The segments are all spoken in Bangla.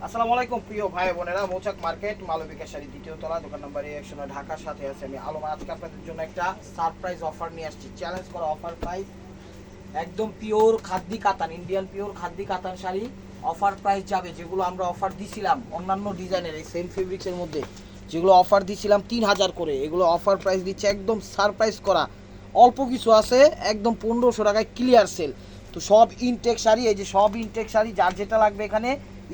আসসালামু আলাইকুম প্রিয় ভাই বোনেরা, মৌচাক মার্কেট মালবিকা শাড়ি দ্বিতীয় তলা, দোকান নম্বর 109, ঢাকার সাথে আছে আমি আলম। আজকে আপনাদের জন্য একটা সারপ্রাইজ অফার নিয়ে আসছি, চ্যালেঞ্জ করা অফার প্রাইস। একদম পিওর খাদ্দি কাতান, ইন্ডিয়ান পিওর খাদ্দি কাতান শাড়ি অফার প্রাইস যাবে। যেগুলো আমরা অফার দিছিলাম অন্যান্য ডিজাইনের এই সেম ফেব্রিক্সের মধ্যে, যেগুলো অফার দিছিলাম 3000 করে, এগুলো অফার প্রাইস দিচ্ছে একদম সারপ্রাইজ করা। অল্প কিছু আছে, একদম 1500 টাকায় ক্লিয়ার সেল। তো সব ইনটেক শাড়ি, এই যে সব ইনটেক শাড়ি, যার যেটা লাগবে এখানে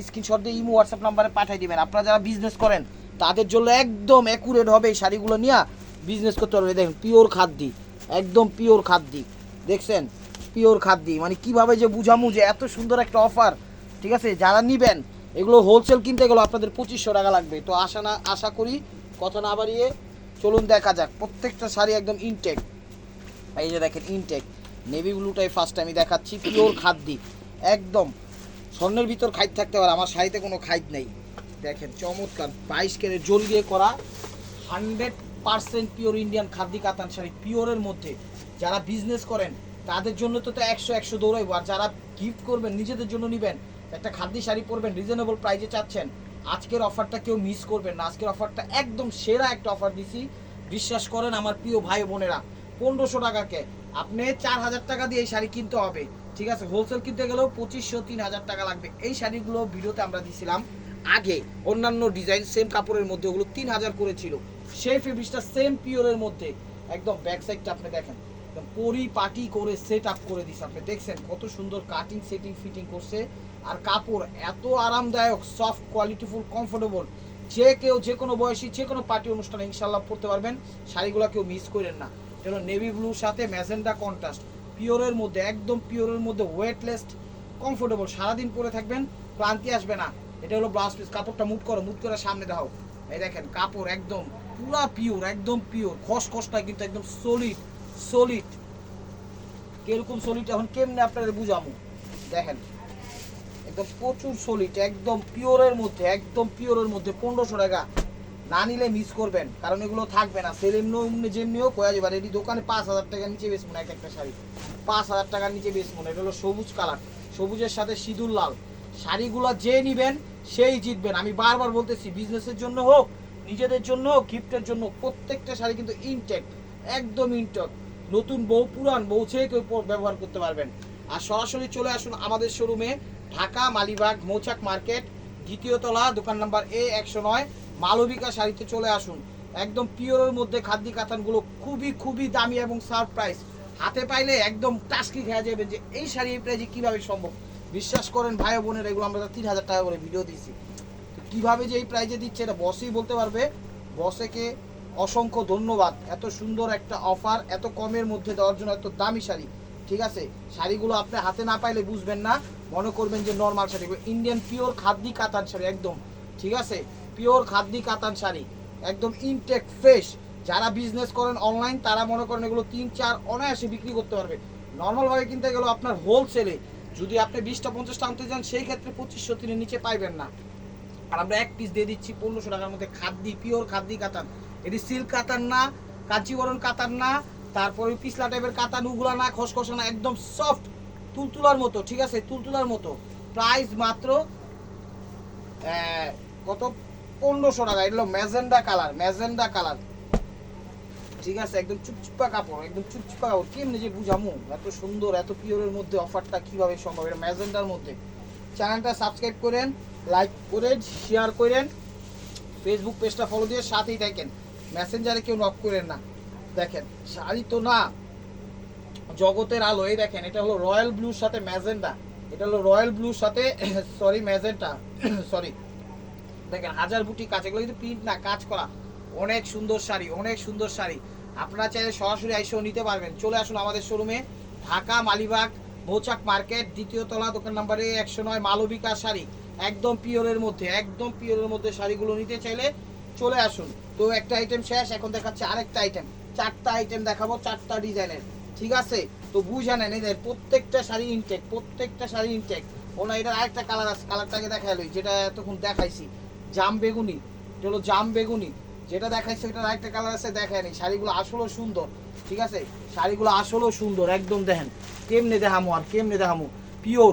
স্ক্রিনশট দিয়ে ইমো হোয়াটসঅ্যাপ নাম্বারে পাঠিয়ে দিবেন। আপনারা যারা বিজনেস করেন তাদের জন্য একদম অ্যাকুরেট হবে এই শাড়িগুলো নিয়ে বিজনেস করতে পারবে। দেখেন পিওর খাদ্দি, একদম পিওর খাদ্দি, দেখছেন পিওর খাদ্দি, মানে কিভাবে যে বুঝামু যে এত সুন্দর একটা অফার। ঠিক আছে, যারা নিবেন এগুলো হোলসেল কিনতে গেলে আপনাদের 2500 টাকা লাগবে। তো আশা করি কথা না বাড়িয়ে চলুন দেখা যাক। প্রত্যেকটা শাড়ি একদম ইনটেক, এই যে দেখেন ইনটেক নেভি ব্লুটাই ফার্স্ট আমি দেখাচ্ছি, পিওর খাদ্দি, একদম স্বর্ণের ভিতর খাইট থাকতে পারে, আমার শাড়িতে কোনো খাইট নেই। দেখেন চমৎকার 22 ক্যারেট জল দিয়ে করা 100% পিওর ইন্ডিয়ান খাদ্দি কাতান শাড়ি, পিওরের মধ্যে। যারা বিজনেস করেন তাদের জন্য তো 100 দৌড়াইবো, আর যারা গিফট করবেন নিজেদের জন্য নেবেন একটা খাদ্দি শাড়ি পরবেন, রিজনেবল প্রাইসে চাচ্ছেন, আজকের অফারটা কেউ মিস করবেন না। আজকের অফারটা একদম সেরা একটা অফার দিছি, বিশ্বাস করেন আমার প্রিয় ভাই বোনেরা। 1500 টাকাকে আপনি 4000 টাকা দিয়ে এই শাড়ি কিনতে হবে। ঠিক আছে, হোলসেল কিনতে গেলেও 2500-3000 টাকা লাগবে। এই শাড়িগুলো ভিডিওতে আমরা দিছিলাম আগে, অন্যান্য ডিজাইন সেম কাপড়ের মধ্যে, ওগুলো 3000 করেছিল। সেই ফেব্রিক্সটা সেম পিওরের মধ্যে, একদম ব্যাক সাইডটা আপনি দেখেন একদম পরিপাটি করে সেট আপ করে দিছে। আপনি দেখছেন কত সুন্দর কাটিং সেটিং ফিটিং করছে, আর কাপড় এত আরামদায়ক, সফট, কোয়ালিটিফুল, কমফোর্টেবল। যে কেউ যে কোনো বয়সী যে কোনো পার্টি অনুষ্ঠানে ইনশাল্লাহ পরতে পারবেন। শাড়িগুলো কেউ মিস করেন না। এটা নেভি ব্লুর সাথে ম্যাজেন্ডা কন্ট্রাস্ট, পিওরের মধ্যে, একদম পিওরের মধ্যে, ওয়েটলেস, কমফোর্টেবল, সারাদিন পরে থাকবেন, ক্লান্তি আসবে না। এটা হলো ব্লাউজ পিস। কাপড়টা মুভ করে সামনে দাও, এই দেখেন কাপড় একদম পুরা পিওর, একদম পিওর, খসখসটা কিন্তু একদম সলিড সলিড। কিরকম সলিড এখন কেমনে আপনাদের বুঝাবো, দেখেন একদম প্রচুর সলিড, একদম পিওরের মধ্যে, একদম পিওরের মধ্যে। 1500 টাকা না নিলে মিস করবেন, কারণ এগুলো থাকবে না। সেল এমনি যেমনিও কয়া যাবে, এটি দোকানে 5000 টাকার নিচে বেচবো না। একটা শাড়ি 5000 টাকার নিচে বেচবো না। এটা হলো সবুজ কালার, সবুজের সাথে সিঁদুর লাল। শাড়িগুলো যে নিবেন সেই জিতবেন। আমি বারবার বলতেছি, বিজনেসের জন্য হোক, নিজেদের জন্য হোক, গিফটের জন্য, প্রত্যেকটা শাড়ি কিন্তু ইনটেক, একদম ইনটেক। নতুন বউ পুরান বউ ছেড়ে কেউ ব্যবহার করতে পারবেন। আর সরাসরি চলে আসুন আমাদের শোরুমে, ঢাকা মালিবাগ মৌচাক মার্কেট দ্বিতীয় তলা, দোকান নাম্বার A109, মালবিকা শাড়িতে চলে আসুন। একদম পিওরের মধ্যে খাদ্দি কাতানগুলো খুবই দামি এবং সারপ্রাইজ। হাতে পাইলে একদম টাস্কি খেয়ে যাবে যে এই শাড়ি এই প্রাইজে কীভাবে সম্ভব। বিশ্বাস করেন ভাই বোনের, এগুলো আমরা 3000 টাকা করে ভিডিও দিয়েছি। কীভাবে যে এই প্রাইজে দিচ্ছে এটা বসই বলতে পারবে। বসেকে অসংখ্য ধন্যবাদ, এত সুন্দর একটা অফার এত কমের মধ্যে দেওয়ার জন্য, এত দামি শাড়ি। ঠিক আছে, শাড়িগুলো আপনি হাতে না পাইলে বুঝবেন না, মনে করবেন যে নর্মাল শাড়ি। ইন্ডিয়ান পিওর খাদ্দি কাতান শাড়ি একদম, ঠিক আছে, পিওর খাদ্দি কাতান শাড়ি, একদম ইনটেক ফ্রেশ। যারা বিজনেস করেন অনলাইন, তারা মনে করেন এগুলো 3-4 অনায়াসে বিক্রি করতে পারবে। নর্মালভাবে কিনতে গেলেও আপনার হোলসেলে যদি আপনি 20টা 50টা আনতে চান, সেই ক্ষেত্রে 2500 নিচে পাইবেন না। আর আমরা এক পিস দিয়ে দিচ্ছি 1500 টাকার মধ্যে খাদ্দি, পিওর খাদ্দি কাতান। এটি সিল্ক কাতান না, কাঞ্চিবরণ কাতান না, তারপরে পিছলা টাইপের কাতান, উগুলা না, খসখসা না, একদম সফট তুলতুলার মতো। ঠিক আছে, তুলতুলার মতো। প্রাইস মাত্র কত, 1500 টাকা। এটা হলো ম্যাজেন্ডা কালার, ম্যাজেন্ডা কালার। ঠিক আছে, একদম চুপচুপা কাপড়, একদম চুপচুপা কাপড়। কেমনি যে বুঝামু এত সুন্দর এত পিওরের মধ্যে অফারটা কিভাবে সম্ভব। এটা ম্যাজেন্ডার মধ্যে। চ্যানেলটা সাবস্ক্রাইব করেন, লাইক করেন, শেয়ার করেন, ফেসবুক পেজটা ফলো দিয়ে সাথেই থাকেন। মেসেঞ্জারে কেউ নক করেন না। দেখেন শাড়ি তো না, জগতের আলো। এই দেখেন, এটা হলো রয়্যাল ব্লুর সাথে ম্যাজেন্ডা, এটা হলো রয়্যাল ব্লুর সাথে সরি ম্যাজেন্টা সরি। দেখেন হাজার বুটি কাজ, এগুলো কিন্তু প্রিন্ট না, কাজ করা। অনেক সুন্দর শাড়ি, অনেক সুন্দর শাড়ি। আপনারা চাইলে সরাসরি আইসেও নিতে পারবেন। চলে আসুন আমাদের শোরুমে, ঢাকা মালিবাগ মৌচাক মার্কেট দ্বিতীয় তলা, দোকান নাম্বারে 109, মালবিকা শাড়ি, একদম পিওরের মধ্যে, একদম পিওরের মধ্যে। শাড়িগুলো নিতে চাইলে চলে আসুন। তো একটা আইটেম শেষ, এখন দেখাচ্ছে আরেকটা আইটেম। 4টা আইটেম দেখাবো, 4টা ডিজাইনের। ঠিক আছে, তো বুঝে নেন, এই প্রত্যেকটা শাড়ি ইনটেক, প্রত্যেকটা শাড়ি ইনটেক। ওনা এটার আরেকটা কালার আছে, কালারটাকে দেখাইলই, যেটা এতক্ষণ দেখাইছি জাম বেগুনি। এটা হলো জাম বেগুনি, যেটা দেখাইছে ওইটার আরেকটা কালার আছে, দেখায়নি। শাড়িগুলো আসলেও সুন্দর। ঠিক আছে, শাড়িগুলো আসলেও সুন্দর, একদম দেখেন কেমনে দেখামো আর কেমনে দেখামো। পিওর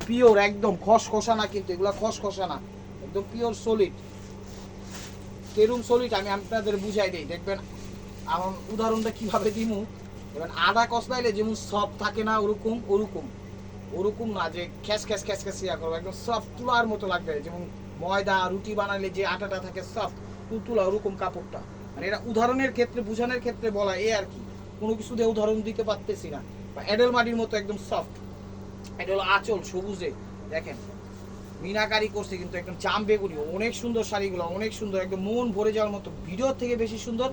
পিওর একদম, খসখসা না কিন্তু, এগুলো খসখসা না। একদম পিওর সলিড কেরুম সলিড। আমি আপনাদের বুঝাই দিই, দেখবেন আমার উদাহরণটা কিভাবে দিমু। এবার আদা কসলাইলে যেমন সফট থাকে না, ওরকম ওরকম ওরকম না যে খ্যাস খ্যাস খ্যাস খ্যাস ইয়া করবো, একদম সফট তুলার মতো লাগবে। যেমন ময়দা রুটি বানালে যে আটাটা থাকে সফট তুলা, ওরকম কাপড়টা। মানে এটা উদাহরণের ক্ষেত্রে বোঝানোর ক্ষেত্রে বলা, এ আর কি, কোনো কিছু দিয়ে উদাহরণ দিতে পারতেছি না। বা এডেল মাটির মতো একদম সফট। এটা হলো আঁচল সবুজে, দেখেন মিনাকারি করছে কিন্তু একদম জাম বেগুনি। অনেক সুন্দর শাড়িগুলো, অনেক সুন্দর, একদম মন ভরে যাওয়ার মতো। ভিডিও থেকে বেশি সুন্দর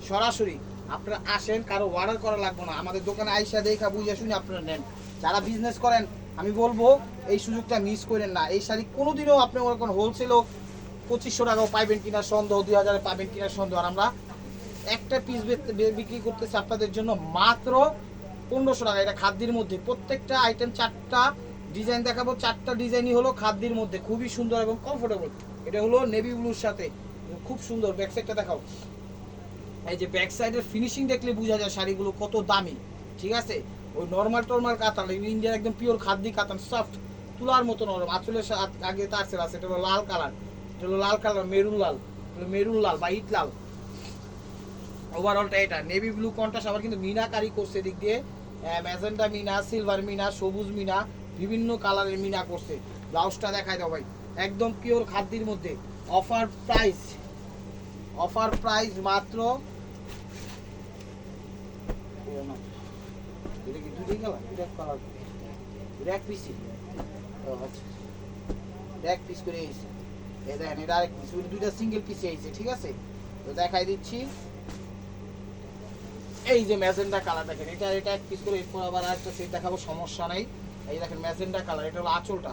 সরাসরি। আপনারা আসেন, কারো অর্ডার করা লাগবে না, আমাদের দোকানে আইসা দেখা বুঝে শুনে আপনারা নেন। যারা বিজনেস করেন আমি বলবো এই সুযোগটা মিস করেন না। এই শাড়ি কোনোদিনও আপনি ওরকম হোলসেলও 2500 টাকাও পাইবেন কিনা সন্দেহ, 2000 পাবেন কিনা সন্দেহ। আর আমরা একটা পিস বিক্রি করতেছি আপনাদের জন্য মাত্র 1500 টাকা। এটা খাদ্যের মধ্যে, প্রত্যেকটা আইটেম 4টা ডিজাইন দেখাবো, 4টা ডিজাইনই হলো খাদ্যের মধ্যে, খুবই সুন্দর এবং কমফোর্টেবল। এটা হলো নেভি ব্লুর সাথে, খুব সুন্দর। ব্যাক সাইডটা দেখাও। এই যে ব্যাক সাইডের ফিনিশিং দেখলে বোঝা যায় শাড়িগুলো কত দামি। ঠিক আছে, ওই নর্মাল টর্মাল কাতান, ইন্ডিয়ার একদম পিওর খাদ্যি কাতান, সফট তুলার মতো নরম। আঁচলের আগে তারসেল আছে, এটা হলো লাল কালার, এটা হলো লাল কালার, মেরুন লাল, মেরুন লাল বা ইট লাল। ওভারঅলটা এটা নেভি ব্লু কন্ট্রাস্ট, আবার কিন্তু মিনাকারি করছে দিক দিয়ে, ম্যাজেন্টা মিনা, সিলভার মিনা, সবুজ মিনা, বিভিন্ন কালারের মিনা করছে। ব্লাউজটা দেখায় দাও ভাই, একদম পিওর খাদ্যের মধ্যে। অফার প্রাইস, অফার প্রাইস মাত্র, এটা কি দুটোই কালার? এটা কালার, এটা এক পিসি, আচ্ছা এক পিস করে এসেছে। এই দেখেন এটা আরেক পিস, দুইটা সিঙ্গেল পিসে এসেছে। ঠিক আছে, তো দেখাই দিচ্ছি। এই যে ম্যাজেন্ডা কালার দেখেন, এটা এটা এক পিস করে, এরপর আবার আরেকটা সেট দেখাবো, সমস্যা নাই। এই দেখেন ম্যাজেন্ডা কালার, এটা হলো আঁচলটা,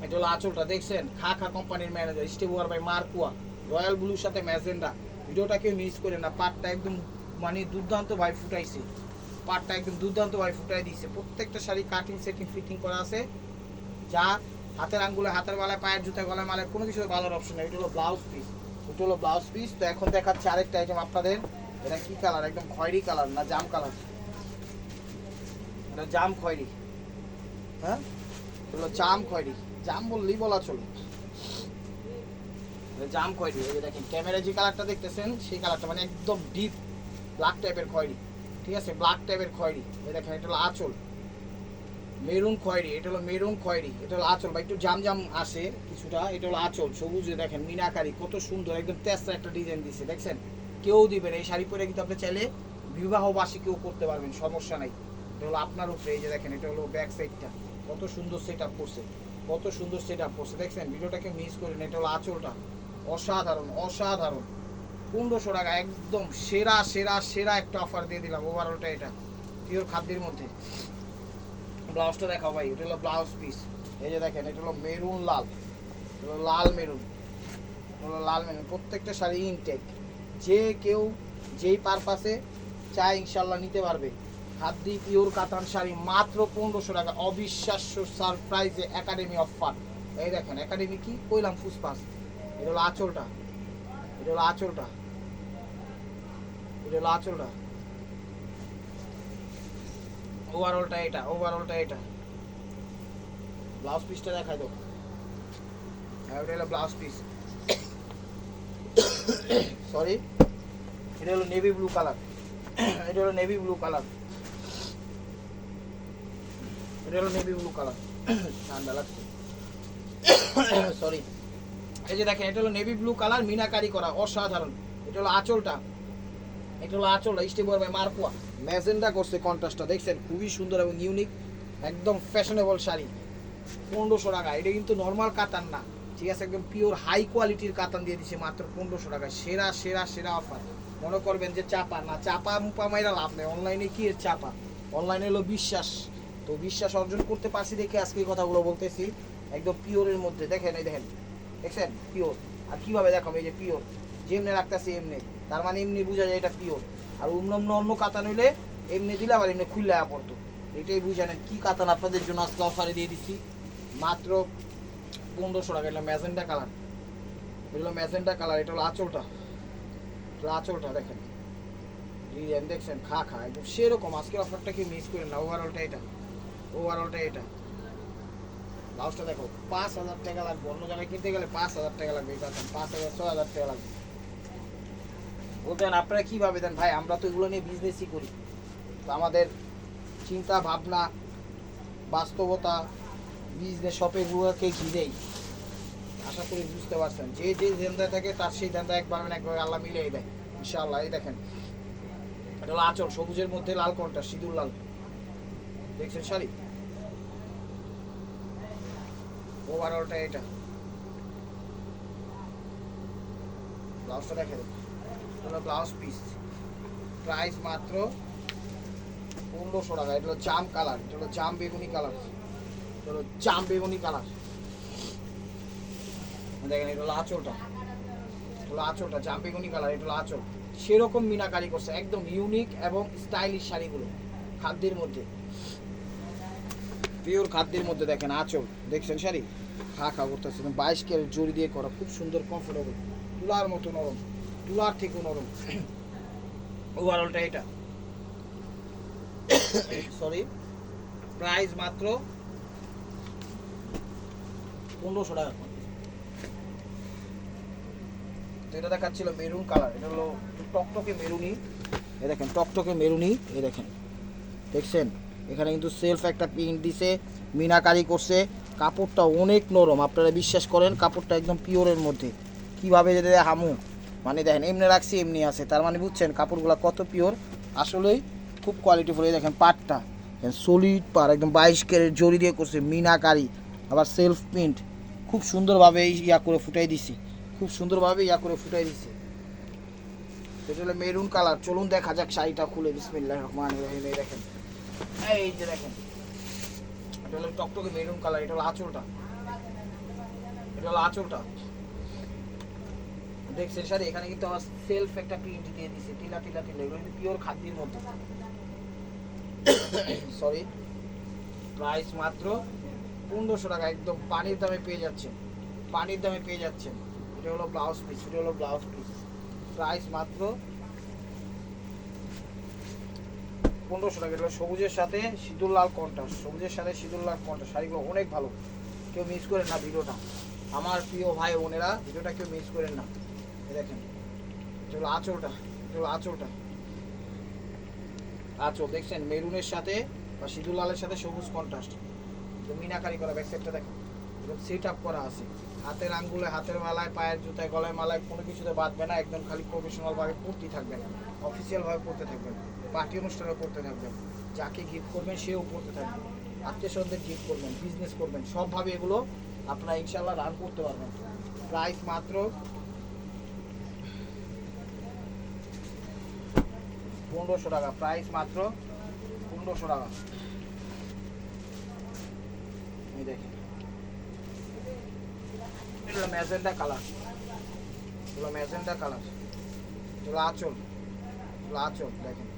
এটা হলো আঁচলটা দেখছেন। খা খা কোম্পানির ম্যানেজার স্টেবুয়ার বাই মার্কুয়া, রয়্যাল ব্লুর সাথে ম্যাজেন্ডা। ভিডিওটা কেউ মিস করে না, পাটটা একদম মানে দুর্দান্ত ভাই ফুটাইছে, পাটটা একদম দুর্দান্ত ভাই ফুটাই দিয়েছে। প্রত্যেকটা শাড়ি কাটিং সেটিং ফিটিং করা আছে, যা হাতের আঙ্গুলে, হাতের বেলায়, পায়ের জুতা, গলায় মালায়, কোনো কিছু ভালোর অপশন নেই। এটা হলো ব্লাউজ পিস, এটা হলো ব্লাউজ পিস। তো এখন দেখাচ্ছে আরেকটা আইটেম আপনাদের। এটা কি কালার? একদম খয়েরি কালার না জাম কালার? এটা জাম খয়েরি, হ্যাঁ এটা হলো জাম খয়েরি, জাম বললেই বলা চলে, জাম খয়েরি। এই যে দেখেন ক্যামেরা যে কালারটা দেখতেছেন সেই কালারটা, মানে একদম ডিপ ব্ল্যাক টাইপের খয়েরি। ঠিক আছে, ব্ল্যাক টাইপের খয়েরি। এই দেখেন এটা হলো আঁচল, মেরুন খয়েরি, এটা হলো মেরুন খয়েরি, এটা হলো আঁচল বা একটু জাম জাম আসে কিছুটা। এটা হলো আঁচল সবুজে, দেখেন মিনাকারি কত সুন্দর, একদম তেজটা একটা ডিজাইন দিচ্ছে দেখছেন। কেউ দিবেন এই শাড়ি পরে, কিন্তু আপনি চাইলে বিবাহবাসী কেউ করতে পারবেন, সমস্যা নাই। এটা হলো আপনার উপরে। এই যে দেখেন এটা হলো ব্যাক সাইডটা, কত সুন্দর সেট আপ করছে, কত সুন্দর সেট আপ করছে দেখছেন। ভিডিওটাকে মিস করেন। এটা হলো আঁচলটা, অসাধারণ অসাধারণ। 1500 টাকা, একদম সেরা সেরা সেরা একটা অফার দিয়ে দিলাম। ওভারঅলটা এটা পিওর খাদ্যের মধ্যে। ব্লাউজটা দেখাও ভাই, এটা হলো ব্লাউজ পিস। এই যে দেখেন এটা হলো মেরুন লাল, এটা হলো লাল মেরুন, এটা হলো লাল মেরুন। প্রত্যেকটা শাড়ি ইনটেক, যে কেউ যেই পারপাসে চায় ইনশাল্লাহ নিতে পারবে। খাদ্যি পিওর কাতান শাড়ি মাত্র 1500 টাকা, অবিশ্বাস্য সারপ্রাইজে একাডেমি অফার। এই দেখেন একাডেমি কি কইলাম ফুসপাস। এটা হলো আঁচলটা, এটা হলো আঁচলটা, এটা হলো আঁচলটা। ওভারঅলটা এটা, ওভারঅলটা এটা। ব্লাউজ পিসটা দেখাই দাও। হ্যাঁ ওটা হলো ব্লাউজ পিস, সরি এটা হলো নেভি ব্লু কালার, এটা হলো নেভি ব্লু কালার, এটা হলো নেভি ব্লু কালার। ঠান্ডা লাগছে, সরি। এই যে দেখেন এটা হলো নেভি ব্লু কালার, মিনাকারি করা, অসাধারণ। এটা হলো আঁচলটা, এটা হলো আঁচলটা স্টেবল বাই মার্কুয়া, ম্যাজেন্ডা করছে কন্ট্রাস্টটা দেখছেন, খুবই সুন্দর এবং ইউনিক, একদম ফ্যাশনেবল শাড়ি। 1500 টাকা। এটা কিন্তু নর্মাল কাতান না, ঠিক আছে, একদম পিওর হাই কোয়ালিটির কাতান দিয়ে দিচ্ছে মাত্র 1500 টাকা। সেরা সেরা সেরা অফার। মনে করবেন যে চাপা না, চাপা মুপা মাইরা লাভ নেই। অনলাইনে কি এর চাপা, অনলাইনে হলো বিশ্বাস। তো বিশ্বাস অর্জন করতে পারছি দেখে আজকে এই কথাগুলো বলতেছি। একদম পিওরের মধ্যে দেখেন, এই দেখেন দেখছেন পিওর। আর কিভাবে দেখাবো, এই যে পিওর যেমনি রাখতেছি এমনি, তার মানে এমনি বোঝা যায় এটা পিওর। আর অন্য অন্য অন্য কাতান হইলে এমনি দিলে আবার এমনি খুললে পড়তো। এটাই বুঝে নেন কি কাতান আপনাদের জন্য আজকে অফারে দিয়ে দিচ্ছি মাত্র 1500 টাকা। এটা ম্যাজেন্টা কালার, এটা হলো ম্যাজেন্টা কালার। এটা হলো আঁচলটা, এটা আঁচলটা দেখেন ডিজাইন দেখছেন, খা খা একদম সেরকম। আজকের অফারটা কি মিস করেন না। ওভারঅলটা এটা, ওভারঅলটা এটা, ব্লাউজটা দেখো 5,000 টাকা লাগবে, অন্য জায়গায় কিনতে গেলে 5,000 টাকা লাগবে, এই কাতান 5,000 6,000 টাকা লাগবে। বলতেন আপনারা কীভাবে দেন ভাই, আমরা তো এগুলো নিয়ে বিজনেসই করি, তো আমাদের চিন্তা ভাবনা বাস্তবতা বিজনেস শপে এগুলোকে ঘিরেই। আশা করি বুঝতে পারছেন, যে যে ধান্দায় থাকে তার সেই ধান্দা একবার আল্লাহ মিলিয়ে দেয় ইনশাআল্লাহ। এই দেখেন এটা হলো আঁচল, সবুজের মধ্যে লাল কোনটা, সিঁদুর লাল, দেখছেন শাড়ি ওভারঅলটা এটা। ব্লাউজটা দেখে দেবো, এটা ব্লাউজ পিস, প্রাইস মাত্র 1500 টাকা। এটা হলো জাম কালার, এটা হলো জাম বেগুনি কালার, এটা হলো জাম বেগুনি কালার। দেখেন এটা হলো আঁচলটা, এটা হলো আঁচলটা জাম বেগুনি কালার, এটা হলো আঁচল। সেরকম মিনাকারি করছে, একদম ইউনিক এবং স্টাইলিশ শাড়িগুলো খাদ্যের মধ্যে, পিওর খাদ্যের মধ্যে। দেখেন আঁচল, দেখছেন শাড়ি খা খা করতেছে, 22 ক্যারেট জড়ি দিয়ে করা, খুব সুন্দর কমফোর্টেবল, তুলার মতো নরম, তুলার থেকেও নরম। ওভারঅলটা এটা সরি, প্রাইস মাত্র 1500 টাকা। তো এটা দেখাচ্ছিল মেরুন কালার, এটা হলো টকটকে মেরুনি, এই দেখেন টকটকে মেরুনি, এই দেখেন দেখছেন এখানে কিন্তু সেলফ একটা প্রিন্ট দিছে, মিনাকারি করছে, কাপড়টা অনেক নরম, আপনারা বিশ্বাস করেন কাপড়টা একদম পিওরের মধ্যে। কিভাবে যদি হামু মানে দেখেন এমনি রাখছি এমনি আছে, তার মানে বুঝছেন কাপড়গুলো কত পিওর, আসলেই খুব কোয়ালিটিফুল। এই দেখেন পাটটা সলিড পার, একদম 22 ক্যারেট জড়ি দিয়ে করছে, মিনাকারি, আবার সেলফ প্রিন্ট, খুব সুন্দরভাবে ইয়া করে ফুটাই দিছি, খুব সুন্দরভাবে ইয়া করে ফুটাই দিছি। এটা হলো মেরুন কালার। চলুন দেখা যাক শাড়িটা খুলে, বিসমিল্লাহির রহমানির রহিম। এই দেখেন, এই যে দেখেন এটা হলো টকটকে মেরুন কালার, এটা হলো আঁচলটা, এটা হলো আঁচলটা, দেখছেন শাড়ি। এখানে কিন্তু আমার সেলফ একটা প্রিন্ট দিয়ে দিছে, টিলা টিলা টিলা, এগুলো কিন্তু পিওর খাদ্যের মধ্যে। সরি, প্রাইস মাত্র 1500 টাকা, একদম পানির দামে পেয়ে যাচ্ছেন, পানির দামে পেয়ে যাচ্ছেন। এটা হলো ব্লাউজ পিস, এটা হলো ব্লাউজ পিস, প্রাইস মাত্র 1500 টাকা। এটা সবুজের সাথে সিঁদুর লাল কন্ট্রাস্ট, সবুজের সাথে সিঁদুর লাল কন্ট্রাস্ট, শাড়িগুলো অনেক ভালো, কেউ মিস করেন না ভিডিওটা, আমার প্রিয় ভাই বোনেরা ভিডিওটা কেউ মিস করেন না। এই দেখেন এটা হলো আঁচলটা, এটা হলো আঁচলটা, আঁচল দেখছেন মেরুনের সাথে বা সিঁদুর লালের সাথে সবুজ কন্ট্রাস্ট, তো মিনাকারি করা, ব্যাক সাইডটা দেখেন একদম সেট আপ করা আছে, হাতের আঙ্গুলে, হাতের মালায়, পায়ের জুতায়, গলায় মালায় কোনো কিছুতে বাঁধবে না, একদম খালি প্রফেশনালভাবে পড়তেই থাকবেন, অফিসিয়ালভাবে পড়তে থাকবেন, পার্টি অনুষ্ঠানে পড়তে থাকবেন, যাকে গিফট করবেন সেও পড়তে থাকবেন, আত্মীয় স্বজনদের গিফট করবেন, বিজনেস করবেন, সবভাবে এগুলো আপনারা ইনশাল্লাহ রান করতে পারবেন। প্রাইস মাত্র 1500 টাকা, প্রাইস মাত্র 1500 টাকা। এই দেখেন এটা ম্যাজেন্টা কালার, এগুলো ম্যাজেন্টা কালার, এগুলো আঁচল, এগুলো আঁচল দেখেন,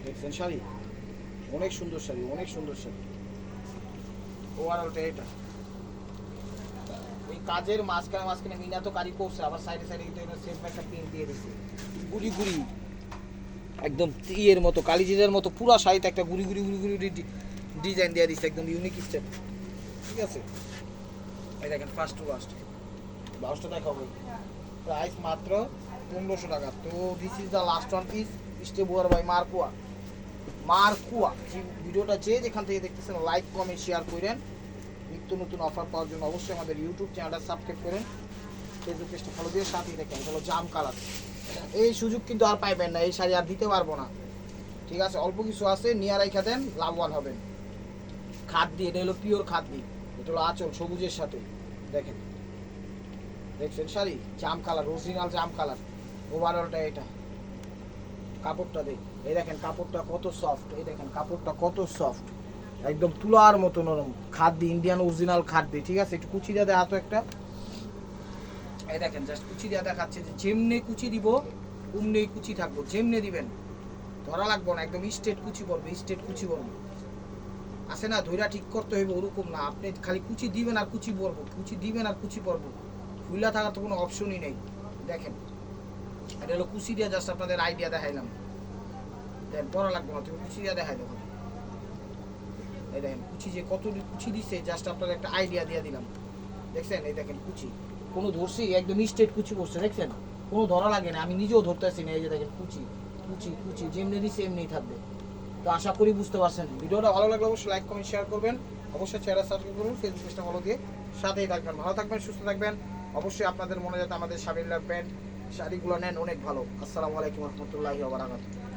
দেখছেন শাড়ি অনেক সুন্দর শাড়ি, অনেক সুন্দর শাড়ি। ওভারঅলটা এটা, এই কাজের মাঝখানে মাঝখানে মিনা তো কারি করছে, আবার সাইডে সাইডে কিন্তু সেলফ একটা প্রিন্ট দিয়ে দিচ্ছে, গুড়ি গুড়ি একদম ইয়ের মতো, কালিজিদের মতো পুরো শাড়িতে একটা গুড়ি গুড়ি গুড়ি গুড়ি ডিজাইন দিয়ে দিচ্ছে, একদম ইউনিক স্টেপ, ঠিক আছে। এই দেখেন ফার্স্ট টু লাস্ট ব্লাউজটা দেখাবো, প্রাইস মাত্র 1500 টাকা। তো this is the last one piece, স্টেবুয়ার বাই মার্কুয়া, মার্কুয়া। ভিডিওটা যে যেখান থেকে দেখতেছেন লাইক কমেন্ট শেয়ার করেন, নিত্য নতুন অফার পাওয়ার জন্য অবশ্যই আমাদের ইউটিউব চ্যানেলটা সাবস্ক্রাইব করেন, ফেসবুক পেজটা ফলো দিয়ে সাথেই দেখেন। এটা হলো জাম কালার, এই সুযোগ কিন্তু আর পাইবেন না, এই শাড়ি আর দিতে পারবো না, ঠিক আছে। অল্প কিছু আছে, নিয়ে রাখা দেন, লাভবান হবেন। খাদ দিয়ে, এটা হলো পিওর খাদ দিয়ে, এটা হলো আঁচল সবুজের সাথে, দেখেন দেখছেন শাড়ি জাম কালার, অরিজিনাল জাম কালার। ওভারঅলটা এটা, কাপড়টা দেখ, এই দেখেন কাপড়টা কত সফট, এই দেখেন কাপড়টা কত সফট, একদম তুলার মতো নরম, খাদ দিয়ে, ইন্ডিয়ান অরিজিনাল খাদ দিয়ে, ঠিক আছে। একটু কুচি দিয়ে হাতে একটা, এই দেখেন জাস্ট কুচি দিয়ে দেখাচ্ছে, যে যেমনি কুচি দিব অমনি কুচি থাকবো, যেমনি দিবেন ধরা লাগবো না, একদম স্ট্রেট কুচি পড়বে, স্ট্রেট কুচি পড়বে, আছে না ধৈরা ঠিক করতে হইব ওরকম না, আপনি খালি কুচি দিবেন আর কুচি পড়বো, কুচি দিবেন আর কুচি পড়বো, ফুলা থাকার তো কোনো অপশনই নেই। দেখেন এটা হলো কুচি দিয়ে জাস্ট আপনাদের আইডিয়া দেখাইলাম, দেন পরা লাগবে না, তুমি কুচি দিয়ে দেখাই দেখো। এই দেখেন কুচি যে কত কুচি দিচ্ছে, জাস্ট আপনার একটা আইডিয়া দিয়ে দিলাম। দেখছেন এই দেখেন কুচি, কোনো ধরছি একদম স্ট্রেট কুচি করছে, দেখছেন কোনো ধরা লাগে না, আমি নিজেও ধরতেছি না। এই যে দেখেন কুচি কুচি কুচি যেমনি দিচ্ছে এমনিই থাকবে। তো আশা করি বুঝতে পারছেন। ভিডিওটা ভালো লাগলে অবশ্যই লাইক কমেন্ট শেয়ার করবেন, অবশ্যই চ্যানেল সাবস্ক্রাইব করবেন, ফেসবুক পেজটা ফলো দিয়ে সাথেই থাকবেন। ভালো থাকবেন, সুস্থ থাকবেন। অবশ্যই আপনাদের মনে যাতে আমাদের শাড়ির ব্র্যান্ড শাড়িগুলো নেন, অনেক ভালো। আসসালামু আলাইকুম রহমতুল্লাহি ওয়া বারাকাতুহু।